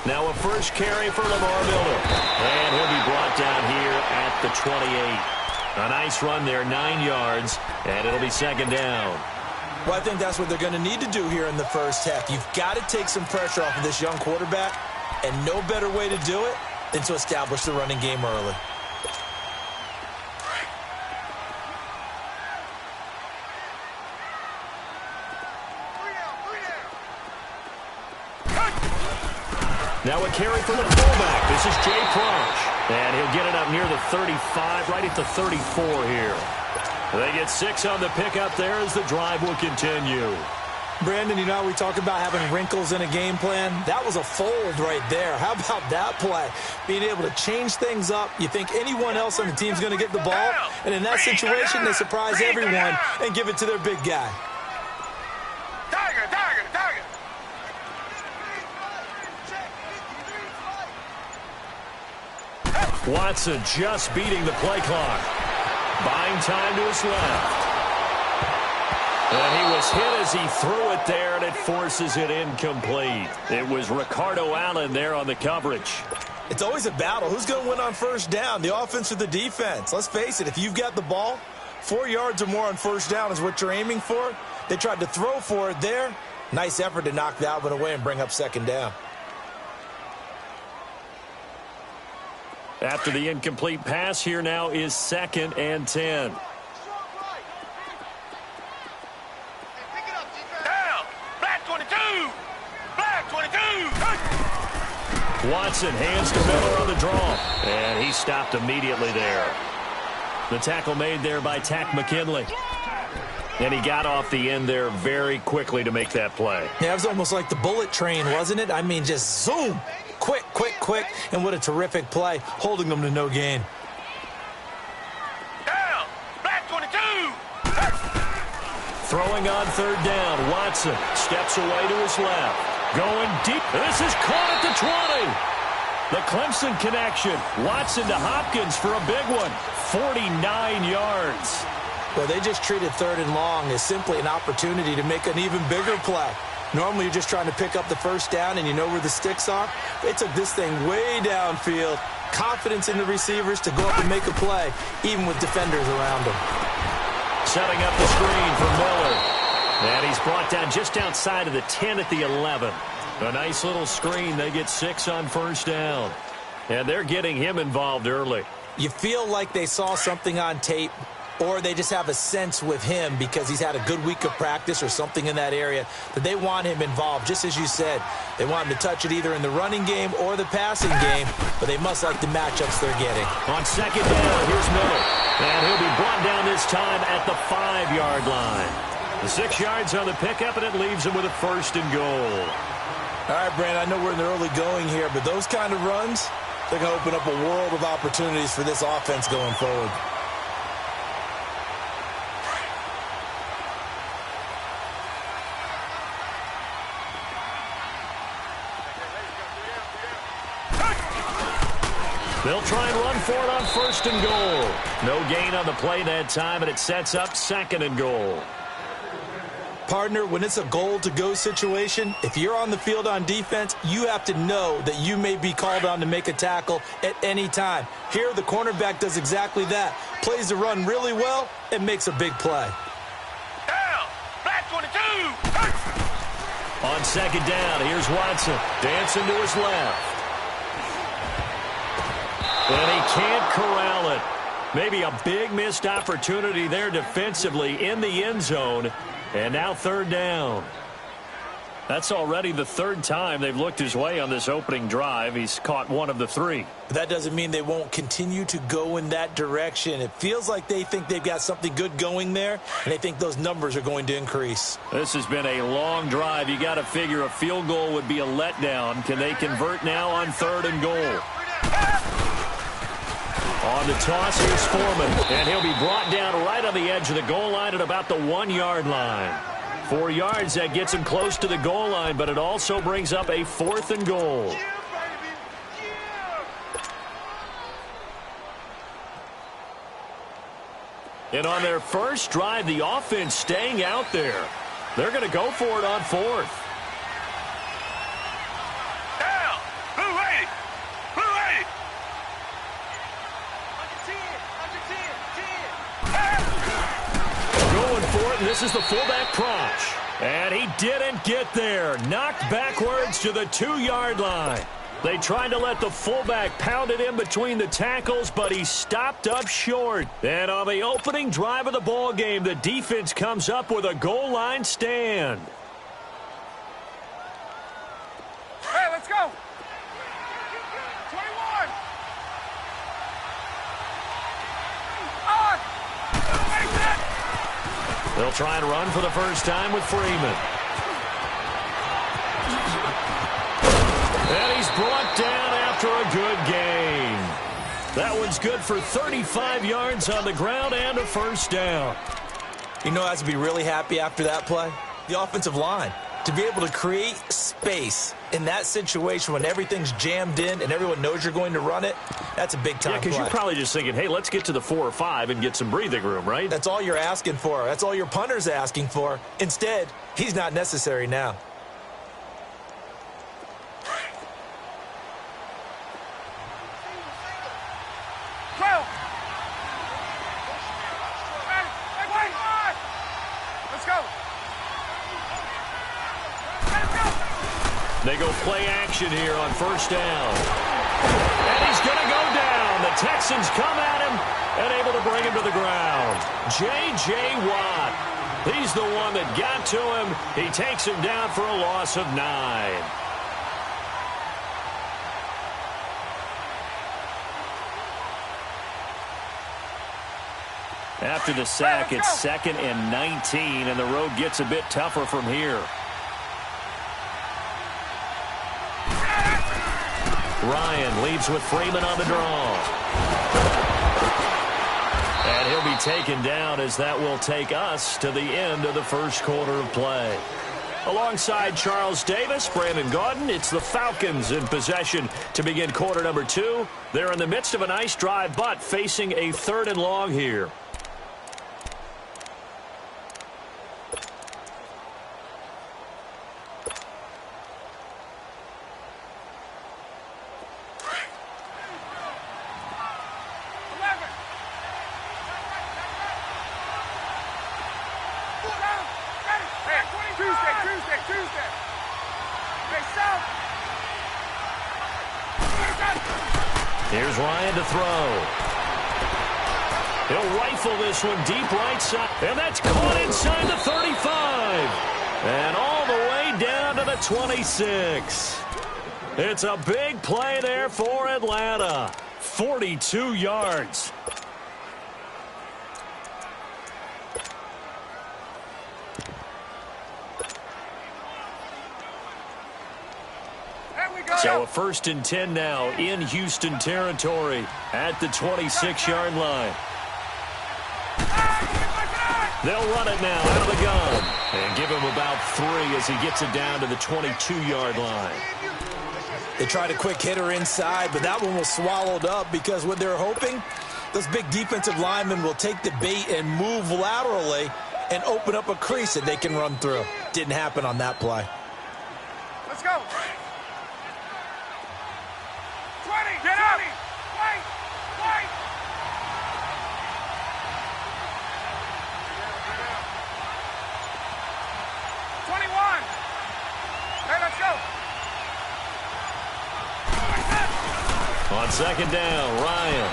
Now a first carry for Lamar Miller. And he'll be brought down here at the 28. A nice run there, 9 yards, and it'll be second down. Well, I think that's what they're going to need to do here in the first half. You've got to take some pressure off of this young quarterback, and no better way to do it than to establish the running game early. Now a carry for the fullback. This is Jay Crouch. And he'll get it up near the 35, right at the 34 here. They get 6 on the pickup there as the drive will continue. Brandon, you know how we talk about having wrinkles in a game plan? That was a fold right there. How about that play? Being able to change things up. You think anyone else on the team's going to get the ball, and in that situation, they surprise everyone and give it to their big guy. Watson just beating the play clock. Buying time to his left. And he was hit as he threw it there, and it forces it incomplete. It was Ricardo Allen there on the coverage. It's always a battle. Who's going to win on first down, the offense or the defense? Let's face it, if you've got the ball, 4 yards or more on first down is what you're aiming for. They tried to throw for it there. Nice effort to knock that one away and bring up second down. After the incomplete pass, here now is 2nd and 10. Watson hands to Miller on the draw. And he stopped immediately there. The tackle made there by Tack McKinley. And he got off the end there very quickly to make that play. Yeah, it was almost like the bullet train, wasn't it? I mean, just zoom. Quick, quick, quick. And what a terrific play, holding them to no gain. Down, black 22. Throwing on third down. Watson steps away to his left. Going deep. This is caught at the 20. The Clemson connection. Watson to Hopkins for a big one. 49 yards. Well, they just treated 3rd and long as simply an opportunity to make an even bigger play. Normally, you're just trying to pick up the first down and you know where the sticks are. They took this thing way downfield. Confidence in the receivers to go up and make a play, even with defenders around them. Setting up the screen for Miller. And he's brought down just outside of the 10 at the 11. A nice little screen. They get 6 on first down. And they're getting him involved early. You feel like they saw something on tape, or they just have a sense with him because he's had a good week of practice or something in that area that they want him involved. Just as you said, they want him to touch it either in the running game or the passing game, but they must like the matchups they're getting. On second down, here's Miller. And he'll be brought down this time at the 5-yard line. The 6 yards on the pickup, and it leaves him with a 1st and goal. All right, Brand, I know we're in the early going here, but those kind of runs, they're going to open up a world of opportunities for this offense going forward. They'll try and run for it on 1st and goal. No gain on the play that time, and it sets up 2nd and goal. Partner, when it's a goal-to-go situation, if you're on the field on defense, you have to know that you may be called on to make a tackle at any time. Here, the cornerback does exactly that. Plays the run really well and makes a big play. Down, black 22. On second down, here's Watson. Dancing to his left. And he can't corral it. Maybe a big missed opportunity there defensively in the end zone. And now 3rd down. That's already the 3rd time they've looked his way on this opening drive. He's caught 1 of the 3. But that doesn't mean they won't continue to go in that direction. It feels like they think they've got something good going there, and they think those numbers are going to increase. This has been a long drive. You got to figure a field goal would be a letdown. Can they convert now on 3rd and goal? On the toss, here's Foreman, and he'll be brought down right on the edge of the goal line at about the 1-yard line. 4 yards, that gets him close to the goal line, but it also brings up a 4th and goal. And on their first drive, the offense staying out there. They're going to go for it on 4th. Down, This is the fullback Proch. And he didn't get there. Knocked backwards to the 2-yard line. They tried to let the fullback pound it in between the tackles, but he stopped up short. And on the opening drive of the ball game, the defense comes up with a goal line stand. Hey, let's go. 21. They'll try and run for the first time with Freeman. And he's brought down after a good game. That one's good for 35 yards on the ground and a first down. You know, I have to be really happy after that play. The offensive line. To be able to create space in that situation when everything's jammed in and everyone knows you're going to run it, that's a big-time play. Yeah, because you're probably just thinking, hey, let's get to the 4 or 5 and get some breathing room, right? That's all you're asking for. That's all your punter's asking for. Instead, he's not necessary now. They go play action here on first down. And he's going to go down. The Texans come at him and able to bring him to the ground. J.J. Watt. He's the one that got to him. He takes him down for a loss of 9. After the sack, it's 2nd and 19, and the road gets a bit tougher from here. Ryan leaves with Freeman on the draw. And he'll be taken down as that will take us to the end of the first quarter of play. Alongside Charles Davis, Brandon Gaudin, it's the Falcons in possession to begin quarter number 2. They're in the midst of a nice drive, but facing a 3rd and long here. Here's Ryan to throw. He'll rifle this one deep right side. And that's caught inside the 35. And all the way down to the 26. It's a big play there for Atlanta. 42 yards. So a 1st and 10 now in Houston territory at the 26-yard line. They'll run it now out of the gun and give him about 3 as he gets it down to the 22-yard line. They tried a quick hitter inside, but that one was swallowed up because what they're hoping, those big defensive linemen will take the bait and move laterally and open up a crease that they can run through. Didn't happen on that play. Let's go. 20, get out! Wait! 21! Hey, let's go! On 2nd down, Ryan.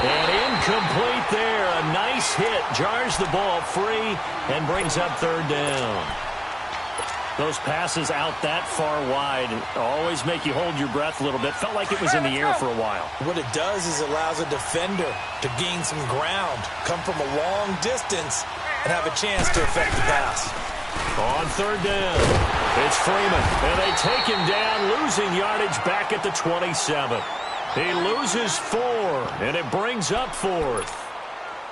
And incomplete there. A nice hit. Jars the ball free and brings up 3rd down. Those passes out that far wide always make you hold your breath a little bit. Felt like it was in the air for a while. What it does is it allows a defender to gain some ground, come from a long distance, and have a chance to affect the pass. On 3rd down, it's Freeman. And they take him down, losing yardage back at the 27. He loses 4, and it brings up 4th.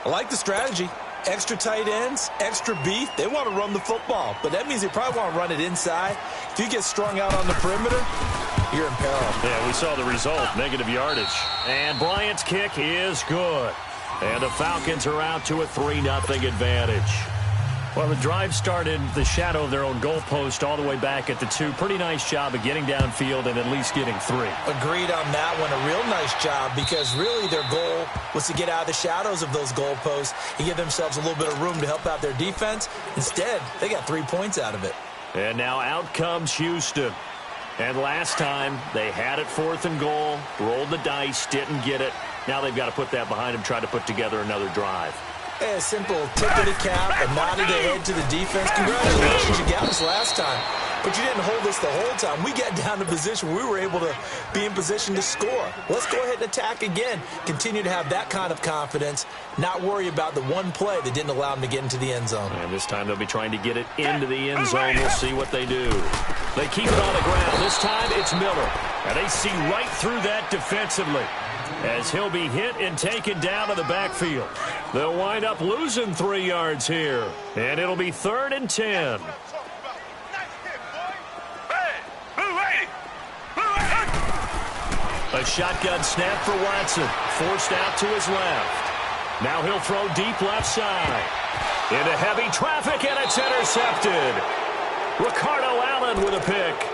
I like the strategy. Extra tight ends, extra beef. They want to run the football, but that means they probably want to run it inside. If you get strung out on the perimeter, you're in peril. Yeah, we saw the result, negative yardage. And Bryant's kick is good. And the Falcons are out to a 3-0 advantage. Well, the drive started the shadow of their own goalpost all the way back at the 2. Pretty nice job of getting downfield and at least getting 3. Agreed on that one. A real nice job because really their goal was to get out of the shadows of those goalposts and give themselves a little bit of room to help out their defense. Instead, they got 3 points out of it. And now out comes Houston. And last time, they had it 4th and goal, rolled the dice, didn't get it. Now they've got to put that behind them, try to put together another drive. A simple tip of the cap, a nod of the head to the defense. Congratulations, you got us last time. But you didn't hold us the whole time. We got down to position where we were able to be in position to score. Let's go ahead and attack again. Continue to have that kind of confidence, not worry about the one play that didn't allow them to get into the end zone. And this time they'll be trying to get it into the end zone. We'll see what they do. They keep it on the ground. This time it's Miller. And they see right through that defensively, as he'll be hit and taken down to the backfield. They'll wind up losing 3 yards here. And it'll be 3rd and 10. A shotgun snap for Watson. Forced out to his left. Now he'll throw deep left side. Into heavy traffic, and it's intercepted. Ricardo Allen with a pick.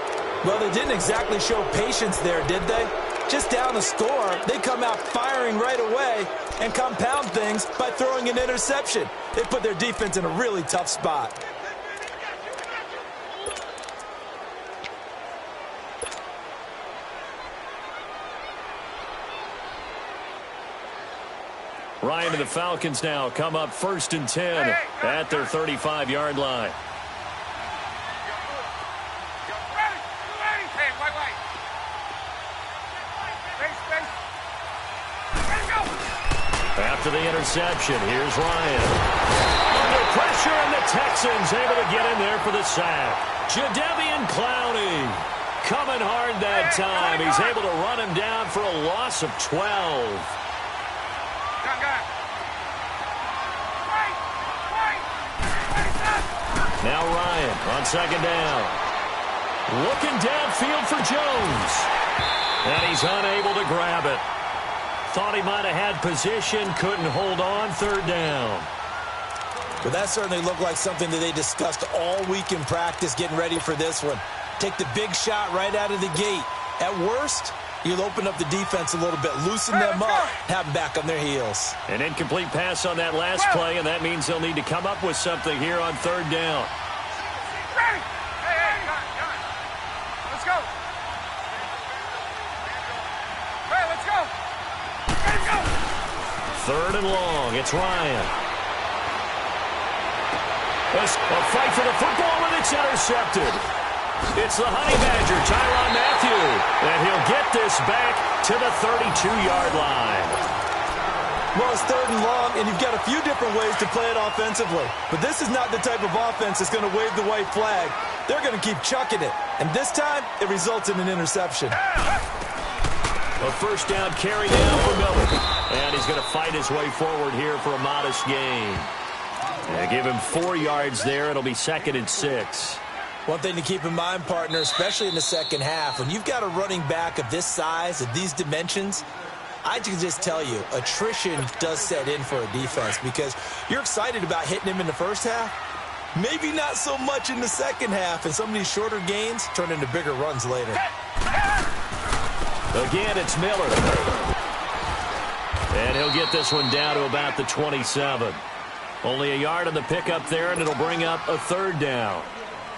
Well, they didn't exactly show patience there, did they? Just down the score, they come out firing right away and compound things by throwing an interception. They put their defense in a really tough spot. Ryan and the Falcons now come up 1st and 10 at their 35-yard line. After the interception, here's Ryan. Under pressure, and the Texans able to get in there for the sack. Jadeveon Clowney coming hard that time. He's able to run him down for a loss of 12. Now Ryan on 2nd down. Looking downfield for Jones. And he's unable to grab it. Thought he might have had position, couldn't hold on. 3rd down. But that certainly looked like something that they discussed all week in practice getting ready for this one. Take the big shot right out of the gate. At worst, you'll open up the defense a little bit, loosen them up, have them back on their heels. An incomplete pass on that last play, and that means they'll need to come up with something here on 3rd down. Let's go. Hey, let's go. 3rd and long. It's Ryan. A fight for the football, and it's intercepted. It's the Honey Badger, Tyrann Mathieu, and he'll get this back to the 32-yard line. Well, it's 3rd and long, and you've got a few different ways to play it offensively. But this is not the type of offense that's going to wave the white flag. They're going to keep chucking it. And this time, it results in an interception. A 1st down carry down for Miller. And he's going to fight his way forward here for a modest gain. And give him 4 yards there. It'll be 2nd and 6. One thing to keep in mind, partner, especially in the second half, when you've got a running back of this size, of these dimensions, I can just tell you, attrition does set in for a defense because you're excited about hitting him in the first half. Maybe not so much in the second half, and some of these shorter gains turn into bigger runs later. Again, it's Miller. And he'll get this one down to about the 27. Only a yard on the pickup there, and it'll bring up a 3rd down.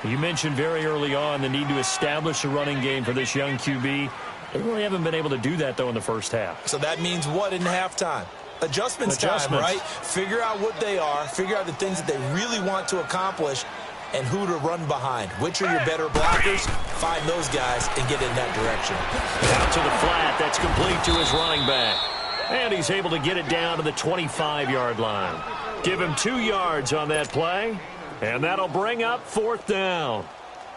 You mentioned very early on the need to establish a running game for this young QB. They really haven't been able to do that, though, in the first half. So that means what in halftime? Adjustments time, right? Figure out what they are, figure out the things that they really want to accomplish, and who to run behind. Which are your better blockers? Find those guys and get in that direction. Out to the flat. That's complete to his running back. And he's able to get it down to the 25-yard line. Give him 2 yards on that play, and that'll bring up 4th down.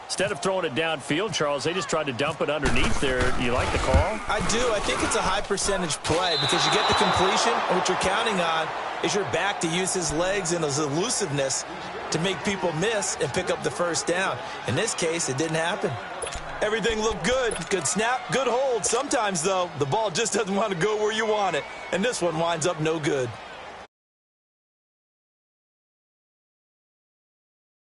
Instead of throwing it downfield, Charles, they just tried to dump it underneath there. Do you like the call? I do. I think it's a high-percentage play because you get the completion, and what you're counting on is your back to use his legs and his elusiveness to make people miss and pick up the 1st down. In this case, it didn't happen. Everything looked good. Good snap, good hold. Sometimes, though, the ball just doesn't want to go where you want it, and this one winds up no good.